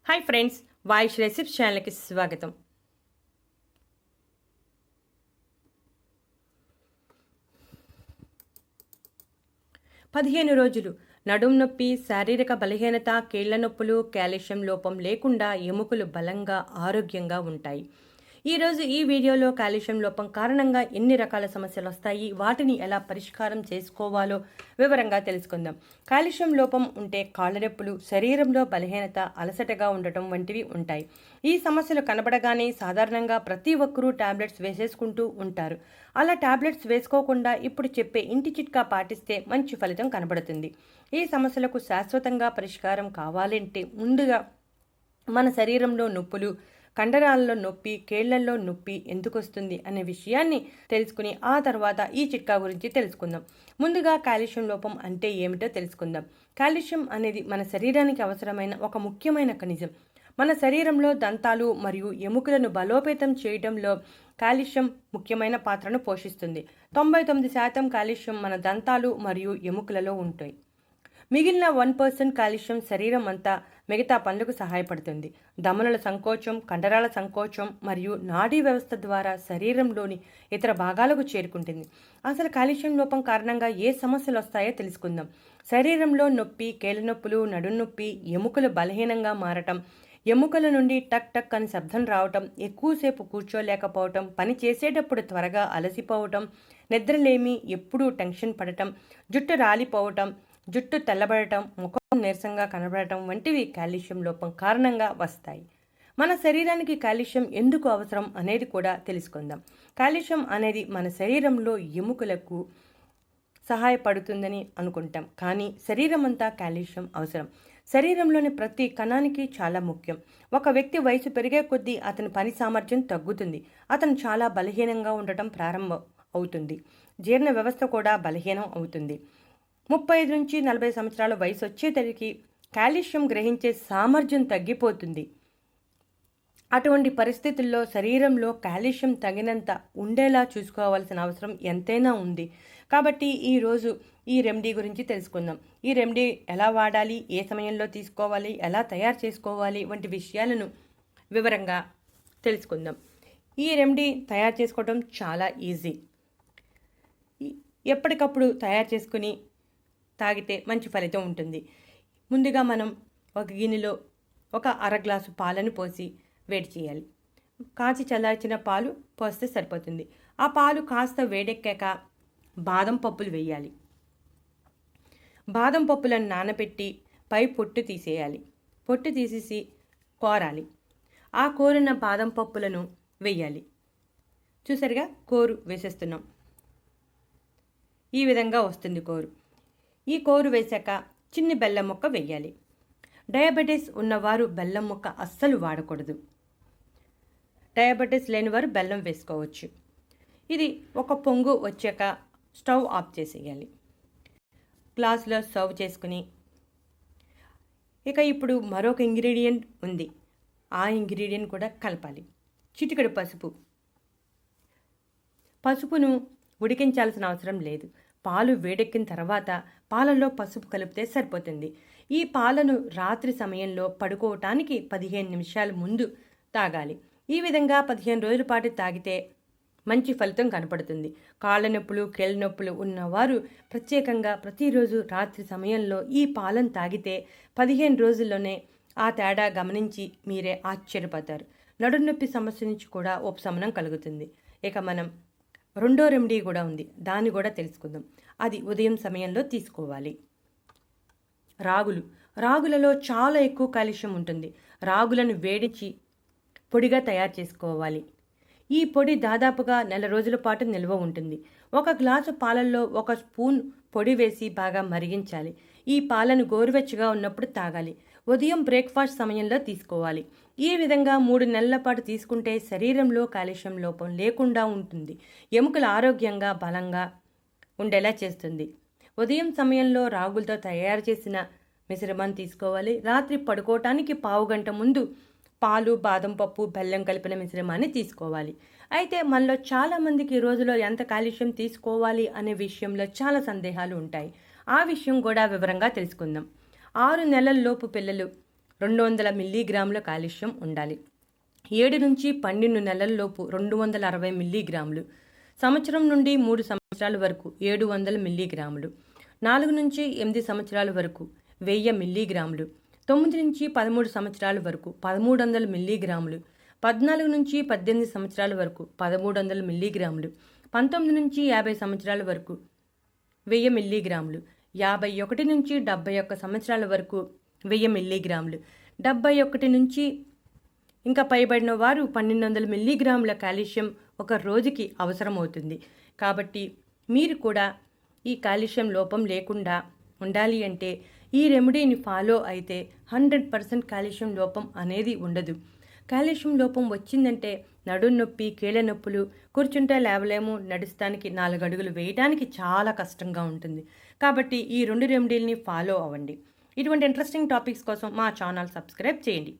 Hi friends, వాయిష్ recipes ఛానల్కి స్వాగతం. పదిహేను రోజులు నడుం నొప్పి, శారీరక బలహీనత, కీళ్ల నొప్పులు, కాల్షియం లోపం లేకుండా ఎముకలు బలంగా ఆరోగ్యంగా ఉంటాయి. ఈరోజు ఈ వీడియోలో కాల్షియం లోపం కారణంగా ఎన్ని రకాల సమస్యలు వస్తాయి, వాటిని ఎలా పరిష్కారం చేసుకోవాలో వివరంగా తెలుసుకుందాం. కాల్షియం లోపం ఉంటే కాళ్ళ నొప్పులు, శరీరంలో బలహీనత, అలసటగా ఉండటం వంటివి ఉంటాయి. ఈ సమస్యలు కనబడగానే సాధారణంగా ప్రతి ఒక్కరూ టాబ్లెట్స్ వేసేసుకుంటూ ఉంటారు. అలా టాబ్లెట్స్ వేసుకోకుండా ఇప్పుడు చెప్పే ఇంటి చిట్కా పాటిస్తే మంచి ఫలితం కనబడుతుంది. ఈ సమస్యలకు శాశ్వతంగా పరిష్కారం కావాలంటే ముందుగా మన శరీరంలో నొప్పులు, కండరాలలో నొప్పి, కేళ్లల్లో నొప్పి ఎందుకు వస్తుంది అనే విషయాన్ని తెలుసుకుని ఆ తర్వాత ఈ చిట్కా గురించి తెలుసుకుందాం. ముందుగా కాల్షియం లోపం అంటే ఏమిటో తెలుసుకుందాం. కాల్షియం అనేది మన శరీరానికి అవసరమైన ఒక ముఖ్యమైన ఖనిజం. మన శరీరంలో దంతాలు మరియు ఎముకలను బలోపేతం చేయడంలో కాల్షియం ముఖ్యమైన పాత్రను పోషిస్తుంది. 99% కాల్షియం మన దంతాలు మరియు ఎముకలలో ఉంటాయి. మిగిలిన 1% కాల్షియం శరీరం అంతా మిగతా పనులకు సహాయపడుతుంది. ధమనుల సంకోచం, కండరాల సంకోచం మరియు నాడీ వ్యవస్థ ద్వారా శరీరంలోని ఇతర భాగాలకు చేరుకుంటుంది. అసలు కాల్షియం లోపం కారణంగా ఏ సమస్యలు వస్తాయో తెలుసుకుందాం. శరీరంలో నొప్పి, కీళ్ళ నొప్పులు, నడుం నొప్పి, ఎముకలు బలహీనంగా మారటం, ఎముకల నుండి టక్ టక్ అని శబ్దం రావటం, ఎక్కువసేపు కూర్చోలేకపోవటం, పని చేసేటప్పుడు త్వరగా అలసిపోవటం, నిద్రలేమి, ఎప్పుడూ టెన్షన్ పడటం, జుట్టు రాలిపోవటం, జుట్టు తెల్లబడటం, ముఖం నీరసంగా కనబడటం వంటివి కాల్షియం లోపం కారణంగా వస్తాయి. మన శరీరానికి కాల్షియం ఎందుకు అవసరం అనేది కూడా తెలుసుకుందాం. కాల్షియం అనేది మన శరీరంలో ఎముకలకు సహాయపడుతుందని అనుకుంటాం, కానీ శరీరం అంతా కాల్షియం అవసరం. శరీరంలోని ప్రతి కణానికి చాలా ముఖ్యం. ఒక వ్యక్తి వయసు పెరిగే కొద్దీ అతని పని సామర్థ్యం తగ్గుతుంది. అతను చాలా బలహీనంగా ఉండటం ప్రారంభం అవుతుంది. జీర్ణ వ్యవస్థ కూడా బలహీనం అవుతుంది. 35 నుంచి 40 సంవత్సరాల వయసు వచ్చేసరికి కాల్షియం గ్రహించే సామర్థ్యం తగ్గిపోతుంది. అటువంటి పరిస్థితుల్లో శరీరంలో కాల్షియం తగినంత ఉండేలా చూసుకోవాల్సిన అవసరం ఎంతైనా ఉంది. కాబట్టి ఈరోజు ఈ రెమెడీ గురించి తెలుసుకుందాం. ఈ రెమెడీ ఎలా వాడాలి, ఏ సమయంలో తీసుకోవాలి, ఎలా తయారు చేసుకోవాలి వంటి విషయాలను వివరంగా తెలుసుకుందాం. ఈ రెమెడీ తయారు చేసుకోవడం చాలా ఈజీ. ఎప్పటికప్పుడు తయారు చేసుకుని తాగితే మంచి ఫలితం ఉంటుంది. ముందుగా మనం ఒక గిన్నెలో ఒక అర గ్లాసు పాలను పోసి వేడి చేయాలి. కాచి చల్లార్చిన పాలు పోస్తే సరిపోతుంది. ఆ పాలు కాస్త వేడెక్కాక బాదం పప్పులు వేయాలి. బాదం పప్పులను నానబెట్టి పై పొట్టు తీసేయాలి. పొట్టు తీసేసి కోరాలి. ఆ కోరిన బాదం పప్పులను వేయాలి. చూసారుగా, కోరు వేసేస్తున్నాం. ఈ విధంగా వస్తుంది కోరు. ఈ కోరు వేశాక చిన్ని బెల్లం ముక్క వేయాలి. డయాబెటీస్ ఉన్నవారు బెల్లం ముక్క అస్సలు వాడకూడదు. డయాబెటీస్ లేనివారు బెల్లం వేసుకోవచ్చు. ఇది ఒక పొంగు వచ్చాక స్టవ్ ఆఫ్ చేసేయాలి. గ్లాసులో సర్వ్ చేసుకుని ఇక ఇప్పుడు మరొక ఇంగ్రీడియంట్ ఉంది. ఆ ఇంగ్రీడియంట్ కూడా కలపాలి. చిటికెడు పసుపు. పసుపును ఉడికించాల్సిన అవసరం లేదు. పాలు వేడెక్కిన తర్వాత పాలల్లో పసుపు కలిపితే సరిపోతుంది. ఈ పాలను రాత్రి సమయంలో పడుకోవటానికి 15 నిమిషాల ముందు తాగాలి. ఈ విధంగా 15 రోజుల పాటు తాగితే మంచి ఫలితం కనపడుతుంది. కాళ్ళ నొప్పులు, కీళ్ళ నొప్పులు ఉన్నవారు ప్రత్యేకంగా ప్రతిరోజు రాత్రి సమయంలో ఈ పాలను తాగితే 15 రోజుల్లోనే ఆ తేడా గమనించి మీరే ఆశ్చర్యపోతారు. నడుం నొప్పి సమస్య నుంచి కూడా ఉపశమనం కలుగుతుంది. ఇక మనం రెండో రెమెడీ కూడా ఉంది, దాన్ని కూడా తెలుసుకుందాం. అది ఉదయం సమయంలో తీసుకోవాలి. రాగులలో చాలా ఎక్కువ కాల్షియం ఉంటుంది. రాగులను వేడించి పొడిగా తయారు చేసుకోవాలి. ఈ పొడి దాదాపుగా 4 రోజుల పాటు నిల్వ ఉంటుంది. ఒక గ్లాసు పాలల్లో 1 స్పూన్ పొడి వేసి బాగా మరిగించాలి. ఈ పాలను గోరువెచ్చగా ఉన్నప్పుడు తాగాలి. ఉదయం బ్రేక్ఫాస్ట్ సమయంలో తీసుకోవాలి. ఈ విధంగా 3 నెలల పాటు తీసుకుంటే శరీరంలో కాల్షియం లోపం లేకుండా ఉంటుంది. ఎముకలు ఆరోగ్యంగా బలంగా ఉండేలా చేస్తుంది. ఉదయం సమయంలో రాగులతో తయారు చేసిన మిశ్రమాన్ని తీసుకోవాలి. రాత్రి పడుకోవటానికి పావు గంట ముందు పాలు, బాదం పప్పు, బెల్లం కలిపిన మిశ్రమాన్ని తీసుకోవాలి. అయితే మనలో చాలామందికి రోజులో ఎంత కాల్షియం తీసుకోవాలి అనే విషయంలో చాలా సందేహాలు ఉంటాయి. ఆ విషయం కూడా వివరంగా తెలుసుకుందాం. 6 నెలల లోపు పిల్లలు 200 మిల్లీగ్రాముల కాల్షియం ఉండాలి. 7 నుంచి 12 నెలల్లోపు 260 మిల్లీగ్రాములు, సంవత్సరం నుండి 3 సంవత్సరాల వరకు 700 మిల్లీగ్రాములు, 4 నుంచి 8 సంవత్సరాల వరకు 1000 మిల్లీగ్రాములు, 9 నుంచి 13 సంవత్సరాల వరకు 1300 మిల్లీగ్రాములు, 14 నుంచి 18 సంవత్సరాల వరకు 1300 మిల్లీగ్రాములు, 19 నుంచి 50 సంవత్సరాల వరకు 1000 మిల్లీగ్రాములు, 51 నుంచి 71 సంవత్సరాల వరకు 1000 మిల్లీగ్రాములు, 71 నుంచి ఇంకా పైబడిన వారు 1200 మిల్లీగ్రాముల కాల్షియం ఒక రోజుకి అవసరమవుతుంది. కాబట్టి మీరు కూడా ఈ కాల్షియం లోపం లేకుండా ఉండాలి అంటే ఈ రెమెడీని ఫాలో అయితే 100% కాల్షియం లోపం అనేది ఉండదు. కాల్షియం లోపం వచ్చిందంటే నడుం నొప్పి, కీళ్ళ నొప్పులు, కూర్చుంటే లేవలేము, నడుస్తానికి 4 అడుగులు వేయడానికి చాలా కష్టంగా ఉంటుంది. కాబట్టి ఈ 2 రెమెడీలని ఫాలో అవ్వండి. ఇటువంటి ఇంట్రెస్టింగ్ టాపిక్స్ కోసం మా ఛానల్ సబ్స్క్రైబ్ చేయండి.